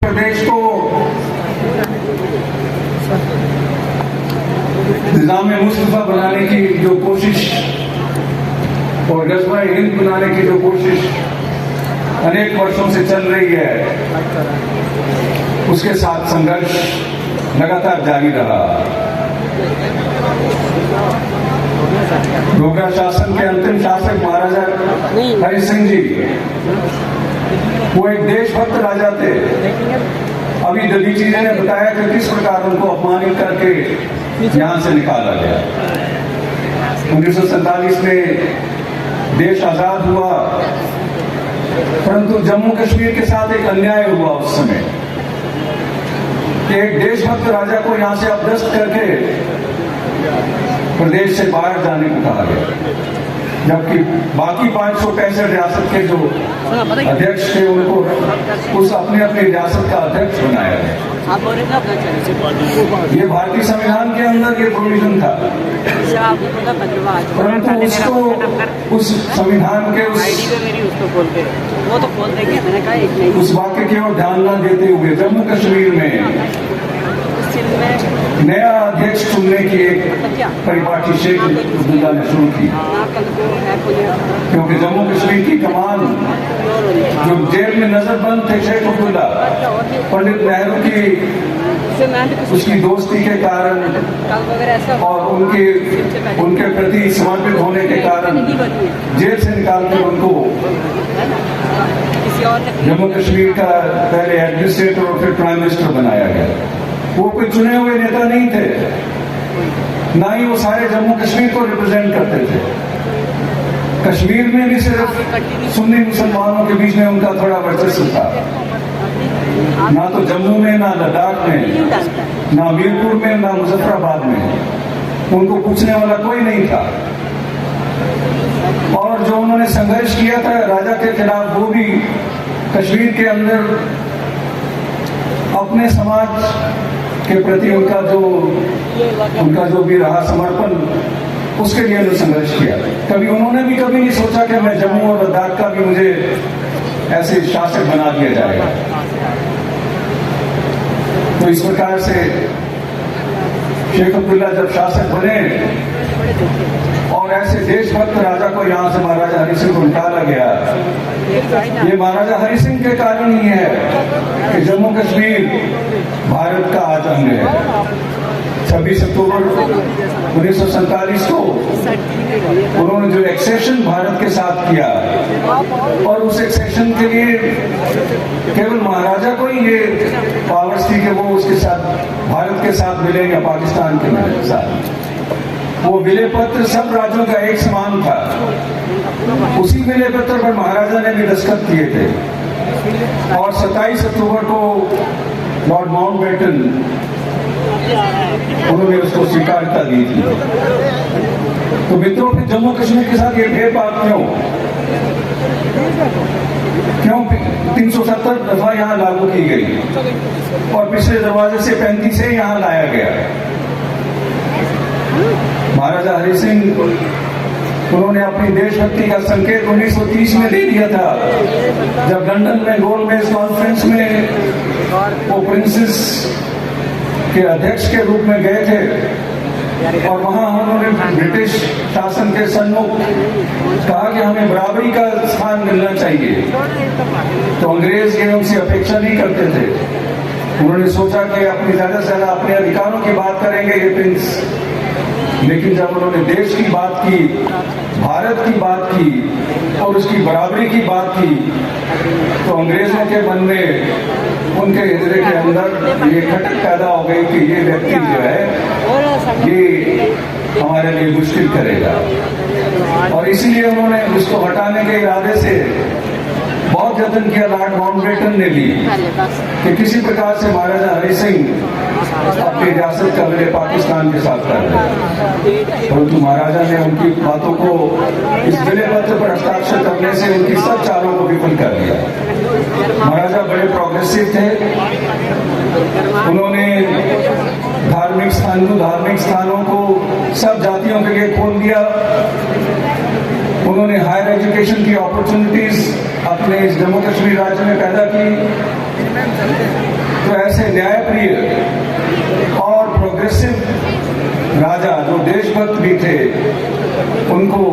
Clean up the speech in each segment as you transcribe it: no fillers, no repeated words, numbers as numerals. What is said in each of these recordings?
प्रदेश को निज़ाम-ए-मुस्तफ़ा बनाने की जो कोशिश और गज़वा-ए-हिंद बनाने की जो कोशिश अनेक वर्षों से चल रही है, उसके साथ संघर्ष लगातार जारी रहा। डोगरा शासन के अंतिम शासक महाराजा हरि सिंह जी, वो एक देशभक्त राजा थे। अभी दलीची ने बताया कि किस प्रकार उनको अपमानित करके यहां से निकाला गया। 1947 में देश आजाद हुआ, परंतु जम्मू कश्मीर के साथ एक अन्याय हुआ उस समय कि एक देशभक्त राजा को यहां से अपदस्थ करके प्रदेश से बाहर जाने को कहा गया, जबकि बाकी 565 रियासत के जो अध्यक्ष थे उनको उस अपने अपने रियासत का अध्यक्ष बनाया गया। ये भारतीय संविधान के अंदर ये प्रोविजन था, परंतु उसको उस संविधान के उस वाक्य की ओर ध्यान न देते हुए जम्मू कश्मीर में नया अध्यक्ष चुनने की एक परिपाटी शेख अब्दुल्ला ने शुरू की, क्योंकि जम्मू कश्मीर की कमान जो जेल में नजरबंद थे शेख अब्दुल्ला, पंडित नेहरू की उसकी दोस्ती के कारण और उनके प्रति समर्पित होने के कारण जेल से निकालकर उनको जम्मू कश्मीर का पहले एडमिनिस्ट्रेटर और फिर प्राइम मिनिस्टर बनाया गया। वो कोई चुने हुए नेता नहीं थे, ना ही वो सारे जम्मू कश्मीर को रिप्रेजेंट करते थे। कश्मीर में भी सिर्फ सुन्नी मुसलमानों के बीच में उनका थोड़ा वर्चस्व था, ना तो जम्मू में, ना लद्दाख में, ना मीरपुर में, ना मुजफ्फराबाद में उनको पूछने वाला कोई नहीं था। और जो उन्होंने संघर्ष किया था राजा के खिलाफ, वो भी कश्मीर के अंदर अपने समाज के प्रति उनका जो भी रहा समर्पण, उसके लिए उन्होंने संघर्ष किया। उन्होंने भी कभी नहीं सोचा कि मैं जम्मू और लद्दाख का भी मुझे ऐसे शासक बना दिया जाएगा। तो इस प्रकार से शेख अब्दुल्ला जब शासक बने और ऐसे देशभक्त राजा को यहां से महाराजा हरि सिंह को निकाला गया, ये महाराजा हरि सिंह के कारण ही है कि जम्मू कश्मीर भारत का आज अंग है। 26 अक्टूबर 1947 को उन्होंने जो एक्सेशन भारत के साथ किया, और उस एक्सेशन के लिए केवल महाराजा को ही ये पावर्स थी कि वो उसके साथ भारत के साथ मिले या पाकिस्तान के साथ। वो विलय पत्र सब राज्यों का एक समान था। उसी विलय पत्र पर महाराजा ने भी दस्तखत किए थे, और 27 अक्टूबर को लॉर्ड माउंटबेटन उन्होंने उसको स्वीकारता दी थी। तो मित्रों, फिर जम्मू कश्मीर के साथ ये भेदभाव क्यों 370 दफा यहाँ लागू की गई और पिछले दरवाजे से 35 से यहाँ लाया गया। महाराजा हरि सिंह उन्होंने अपनी देशभक्ति का संकेत 1930 में दे दिया था, जब लंदन में गोलमेज कॉन्फ्रेंस में वो प्रिंसेस के अध्यक्ष के रूप में गए थे, और वहां उन्होंने ब्रिटिश शासन के सम्मुख कहा कि हमें बराबरी का स्थान मिलना चाहिए। तो अंग्रेज ये उनसे अपेक्षा नहीं करते थे। उन्होंने सोचा कि अपनी ज्यादा से ज्यादा अपने अधिकारों की बात करेंगे ये प्रिंस, लेकिन जब उन्होंने देश की बात की, भारत की बात की और उसकी बराबरी की बात की, तो अंग्रेजों के मन में, उनके हृदय के अंदर ये खटक पैदा हो गई कि ये व्यक्ति जो है ये हमारे लिए मुश्किल करेगा। और इसीलिए उन्होंने उसको हटाने के इरादे से बहुत जतन किया लॉर्ड माउंटबेटन ने भी कि किसी प्रकार से महाराजा हरि सिंह अपनी रियासत का विलय पाकिस्तान के साथ कर रहे, परंतु महाराजा ने उनकी बातों को इस विलय पत्र पर हस्ताक्षर करने से उनकी सब चालों को विफल कर दिया। महाराजा बड़े प्रोग्रेसिव थे। उन्होंने धार्मिक स्थानों को सब जातियों के लिए खोल दिया। उन्होंने हायर एजुकेशन की अपॉर्चुनिटीज अपने इस जम्मू कश्मीर राज्य में पैदा की। न्यायप्रिय और प्रोग्रेसिव राजा जो देशभक्त भी थे, उनको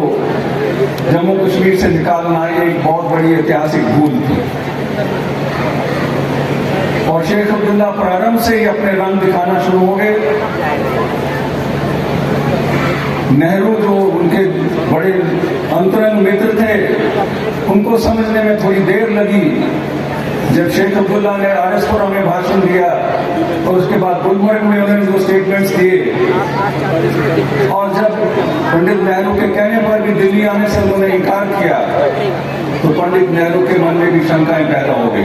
जम्मू कश्मीर से निकालना ये एक बहुत बड़ी ऐतिहासिक भूल थी। और शेख अब्दुल्ला प्रारंभ से ही अपने रंग दिखाना शुरू हो गए। नेहरू जो उनके बड़े अंतरंग मित्र थे, उनको समझने में थोड़ी देर लगी। जब शेख अब्दुल्ला ने आरएसपुरा में भाषण दिया और उसके बाद गुलमर्ग में उन्होंने जो स्टेटमेंट्स दिए, और जब पंडित नेहरू के कहने पर भी दिल्ली आने से उन्होंने इनकार किया, तो पंडित नेहरू के मन में भी शंकाएं पैदा हो गई।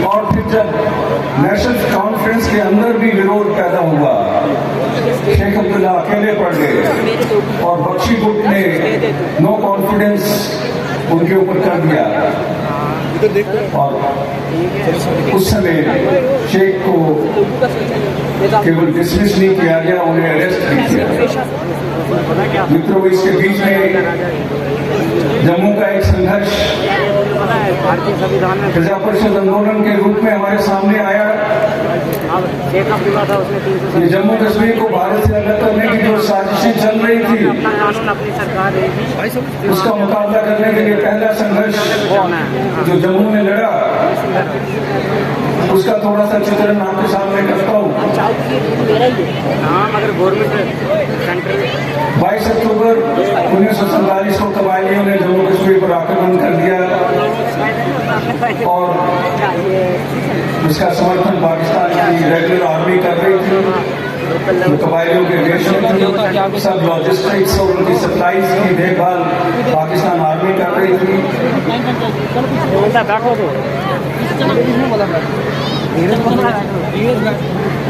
और फिर जब नेशनल कॉन्फ्रेंस के अंदर भी विरोध पैदा हुआ, शेख अब्दुल्ला अकेले पड़ गए और बख्शी गुट ने नो कॉन्फिडेंस उनके ऊपर कर दिया। और उस समय शेख को केवल डिसमिस नहीं किया गया, उन्हें अरेस्ट भी किया। मित्रों, इसके बीच में जम्मू का एक संघर्ष प्रजा परिषद आंदोलन के रूप में हमारे सामने आया। ये जम्मू कश्मीर को भारत से अलग करने की जो साजिशें चल रही थी, उसका मुकाबला करने के लिए पहला संघर्ष जो जम्मू में लड़ा, उसका थोड़ा सा चित्रण आपके सामने करता हूँ। 22 अक्टूबर 1947 को कबायलियों ने जम्मू कश्मीर पर आक्रमण कर दिया और उसका समर्थन पाकिस्तान की रेगुलर आर्मी कर रही थी। तो कबायलियों के देश में सब लॉजिस्टिक्स और उनकी सप्लाईज की देखभाल पाकिस्तान आर्मी कर रही थी।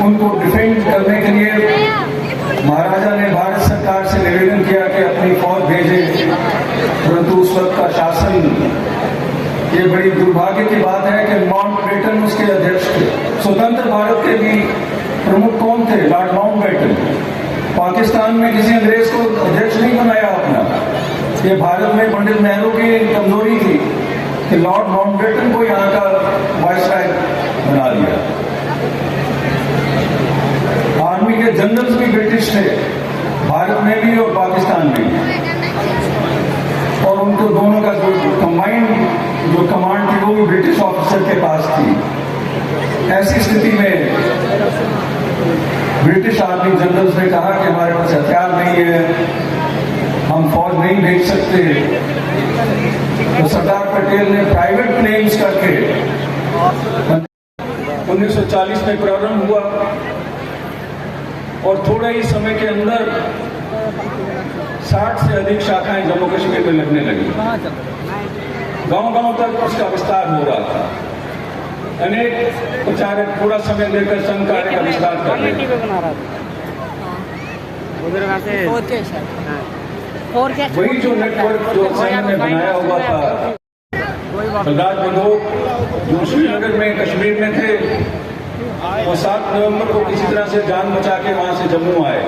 उनको डिफेंड करने के लिए महाराजा ने भारत सरकार से निवेदन किया कि अपनी फौज भेजे, परंतु उस वक्त का शासन, ये बड़ी दुर्भाग्य की बात है कि माउंटबेटन उसके अध्यक्ष थे। स्वतंत्र भारत के भी प्रमुख कौन थे? Lord Mountbatten. पाकिस्तान में किसी अंग्रेज को अध्यक्ष नहीं बनाया अपना। ये भारत में पंडित नेहरू की कमजोरी थी कि लॉर्ड माउंटबेटन को यहाँ का वायसराय बना दिया। आर्मी के जनरल्स भी ब्रिटिश थे, भारत में भी और पाकिस्तान में भी, और उनको दोनों का जो कंबाइंड जो कमांड थी वो भी ब्रिटिश ऑफिसर के पास थी। ऐसी स्थिति में ब्रिटिश आर्मी जनरल्स ने कहा कि हमारे पास हथियार नहीं है, हम फौज नहीं भेज सकते। तो सरदार पटेल ने प्राइवेट प्लेन्स करके 1940 में प्रारंभ हुआ और थोड़े ही समय के अंदर 60 से अधिक शाखाएं जम्मू कश्मीर में लगने लगी। गांव-गांव तक उसका विस्तार हो रहा था। अनेक प्रचारक पूरा समय लेकर संघ कार्य का विस्तार कर रहे थे। वही जो नेटवर्क जो संघ ने बनाया हुआ था, सरदार बंदूक जो श्रीनगर में कश्मीर में थे, वो 7 नवंबर को किसी तरह से जान बचा के वहां से जम्मू आए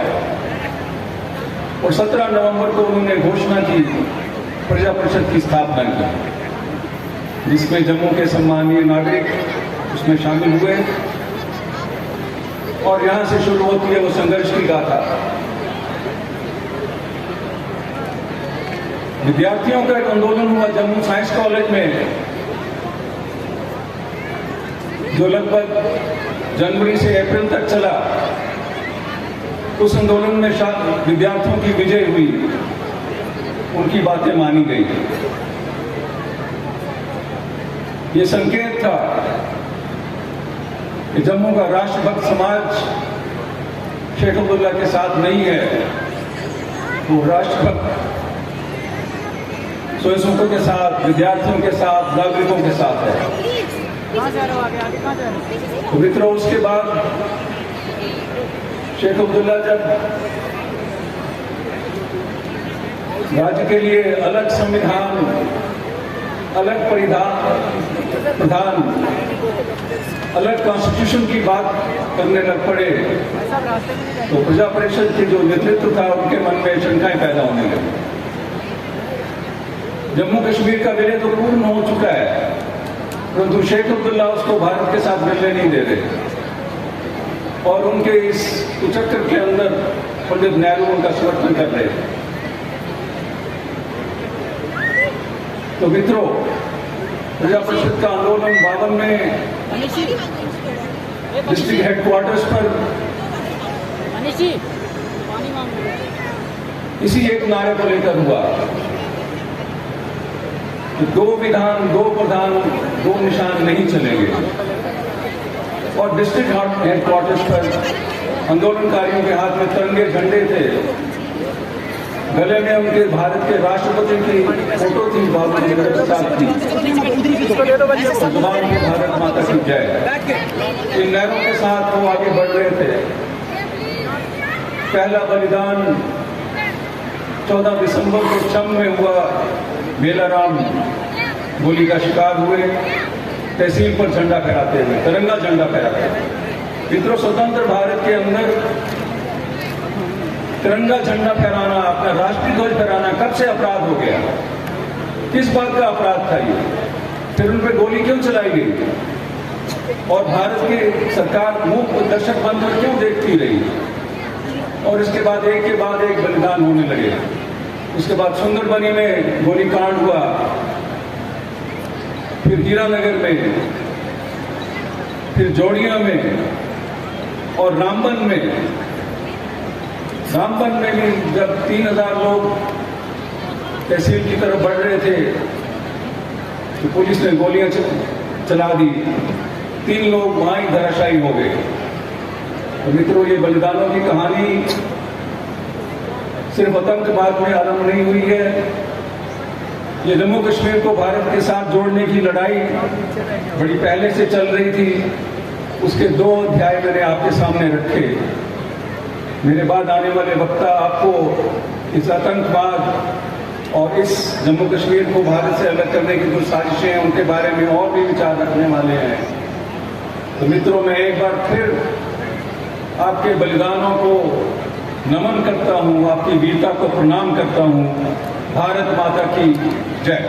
और 17 नवंबर को उन्होंने घोषणा की, प्रजा परिषद की स्थापना की, जिसमें जम्मू के सम्मानीय नागरिक उसमें शामिल हुए और यहां से शुरू होती है वो संघर्ष की गाथा। विद्यार्थियों का एक आंदोलन हुआ जम्मू साइंस कॉलेज में, जो लगभग जनवरी से अप्रैल तक चला। उस आंदोलन में विद्यार्थियों की विजय हुई, उनकी बातें मानी गई। ये संकेत था कि जम्मू का राष्ट्रभक्त समाज शेख अब्दुल्ला के साथ नहीं है, वो राष्ट्रभक्त स्वयंसेवकों के साथ, विद्यार्थियों के साथ, नागरिकों के साथ है। तो मित्रों, उसके बाद शेख अब्दुल्ला जब राज्य के लिए अलग संविधान, अलग प्रधान, अलग कॉन्स्टिट्यूशन की बात करने लग पड़े, तो प्रजा परिषद के जो नेतृत्व था उनके मन में शंकाएं पैदा होने लगी। जम्मू कश्मीर का विलय तो पूर्ण हो चुका है, परंतु शेख अब्दुल्ला उसको भारत के साथ मिलने नहीं दे रहे और उनके इस कुचक्कर के अंदर पंडित नेहरू उनका समर्थन कर रहे। तो मित्रों, प्रजा परिषद का आंदोलन 52 में डिस्ट्रिक्ट हेडक्वार्टर्स पर इसी एक नारे को लेकर हुआ कि 2 विधान 2 प्रधान 2 निशान नहीं चलेंगे। और डिस्ट्रिक्ट हेडक्वार्टर्स पर आंदोलनकारियों के हाथ में तिरंगे झंडे थे, गले में उनके भारत के राष्ट्रपति की फोटो थी, बाबू जगदीश प्रसाद की, जुबान में भारत माता की जय। इन लहरों के साथ वो आगे बढ़ रहे थे। पहला बलिदान 14 दिसंबर को चम में हुआ। बेलाराम गोली का शिकार हुए, तहसील पर झंडा फहराते हुए, तिरंगा झंडा फहराते हुए। मित्रों, स्वतंत्र भारत के अंदर तिरंगा झंडा फहराना, अपना राष्ट्रीय ध्वज फहराना कब से अपराध हो गया? किस बात का अपराध था ये? फिर उन पर गोली क्यों चलाई गई? और भारत की सरकार मूक दर्शक बनकर क्यों देखती रही? और इसके बाद एक के बाद एक बलिदान होने लगे। उसके बाद सुंदरबनी में गोलीकांड हुआ, फिर हीरानगर में, फिर जोड़िया में और रामबन में। रामबन में भी जब 3000 लोग तहसील की तरफ बढ़ रहे थे तो पुलिस ने गोलियां चला दी, 3 लोग वहां ही धराशायी हो गए। तो मित्रों, ये बलिदानों की कहानी सिर्फ आतंकवाद में आरंभ नहीं हुई है। ये जम्मू कश्मीर को भारत के साथ जोड़ने की लड़ाई बड़ी पहले से चल रही थी। उसके 2 अध्याय मैंने आपके सामने रखे। मेरे बाद आने वाले वक्ता आपको इस आतंकवाद और इस जम्मू कश्मीर को भारत से अलग करने की जो साजिशें हैं उनके बारे में और भी विचार रखने वाले हैं। तो मित्रों, मैं एक बार फिर आपके बलिदानों को नमन करता हूं, आपकी वीरता को प्रणाम करता हूं। भारत माता की जय।